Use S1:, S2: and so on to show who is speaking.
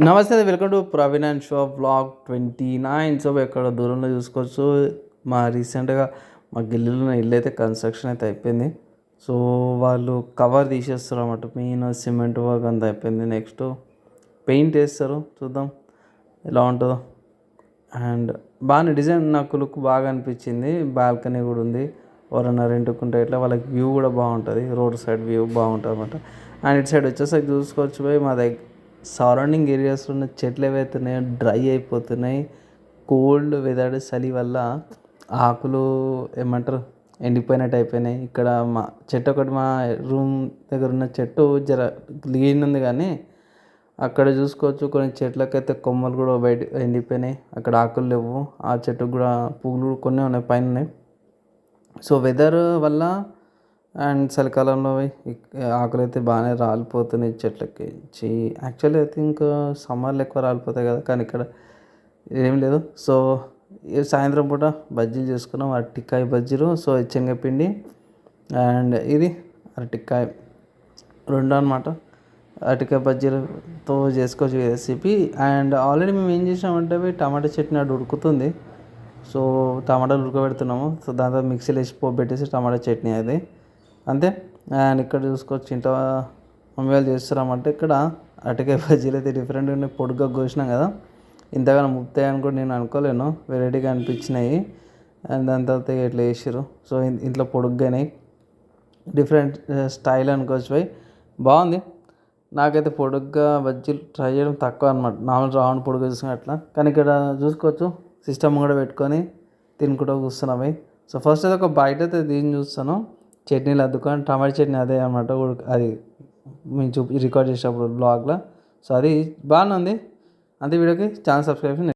S1: నమస్తే, welcome to Praveen and show vlog 29. So ఎక్కడ దూరంలో చూసుకోవచ్చు. రీసెంట్గా మా గిల్లులో ఇల్లు అయితే కన్స్ట్రక్షన్ అయితే అయిపోయింది. సో వాళ్ళు కవర్ తీసేస్తారు అన్నమాట. మెయిన్ సిమెంట్ వర్క్ అంతా అయిపోయింది. నెక్స్ట్ పెయింట్ వేస్తారు, చూద్దాం ఎలా ఉంటుందో. అండ్ బాగానే డిజైన్ నాకు లుక్ బాగా అనిపించింది. బాల్కనీ కూడా ఉంది. ఎవరన్నా రెంట్కుంటే ఇట్లా వాళ్ళకి వ్యూ కూడా బాగుంటుంది. రోడ్ సైడ్ వ్యూ బాగుంటుంది అనమాట. అండ్ ఇటు సైడ్ వచ్చేసరికి చూసుకోవచ్చు పోయి మా దగ్గర సరౌండింగ్ ఏరియాస్లో ఉన్న చెట్లు ఏవైతే ఉన్నాయో డ్రై అయిపోతున్నాయి. కోల్డ్ వెదర్ చలి వల్ల ఆకులు ఏమంటారు ఎండిపోయినట్టు అయిపోయినాయి. ఇక్కడ మా చెట్టు ఒకటి, మా రూమ్ దగ్గర ఉన్న చెట్టు జర గ్రీన్ ఉంది, కానీ అక్కడ చూసుకోవచ్చు కొన్ని చెట్లకైతే కొమ్మలు కూడా బయట ఎండిపోయినాయి. అక్కడ ఆకులు లేవు. ఆ చెట్టుకు కూడా పువ్వులు కొన్ని ఉన్నాయి, పైన ఉన్నాయి. సో వెదర్ వల్ల అండ్ చలికాలంలో ఆకులు అయితే బాగానే రాలిపోతున్నాయి చెట్లకి. యాక్చువల్లీ ఐ థింక్ సమ్మర్లో ఎక్కువ రాలిపోతాయి కదా, కానీ ఇక్కడ ఏం లేదు. సో సాయంత్రం పూట బజ్జీలు చేసుకున్నాం, అరటికాయ బజ్జీలు. సో శనగపిండి అండ్ ఇది అరటికాయ రెండు అనమాట. అరటికాయ బజ్జీలతో చేసుకోవచ్చు రెసిపీ. అండ్ ఆల్రెడీ మేము ఏం చేసామంటే టమాటా చట్నీ అటు ఉడుకుతుంది. సో టమాటాలు ఉడకబెడుతున్నాము. సో దాంతో మిక్సీలో వేసి పోపు పెట్టేసి టమాటా చట్నీ అది అంతే. అండ్ ఇక్కడ చూసుకోవచ్చు ఇంట్లో మమ్మీ వాళ్ళు చేస్తున్నామంటే ఇక్కడ అరటికాయ బజ్జీలు అయితే డిఫరెంట్గా ఉన్నాయి. పొడుగ్గా కోసినాం కదా, ఇంతగానో ముక్తాయని కూడా నేను అనుకోలేను. వెరైటీగా అనిపించినాయి. అండ్ దాని తర్వాత ఇట్లా వేసారు. సో ఇంట్లో పొడుగ్గానే డిఫరెంట్ స్టైల్ అనుకోవచ్చు పోయి బాగుంది. నాకైతే పొడుగ్గా బజ్జీలు ట్రై చేయడం తక్కువ అనమాట. నార్మల్ రౌండ్ పొడుగు చూసుకుని అట్లా. కానీ ఇక్కడ చూసుకోవచ్చు సిస్టమ్ కూడా పెట్టుకొని తినుకుంటూ కూర్చున్నాం. సో ఫస్ట్ అయితే ఒక బయట అయితే దీన్ని చూస్తాను, చట్నీలు అద్దుకొని టమాటా చట్నీ అదే అనమాట. అది మేము రికార్డ్ చేసేటప్పుడు బ్లాగ్లో. సో అది బాగానే ఉంది. అంతే. వీడియోకి ఛానల్ సబ్స్క్రైబ్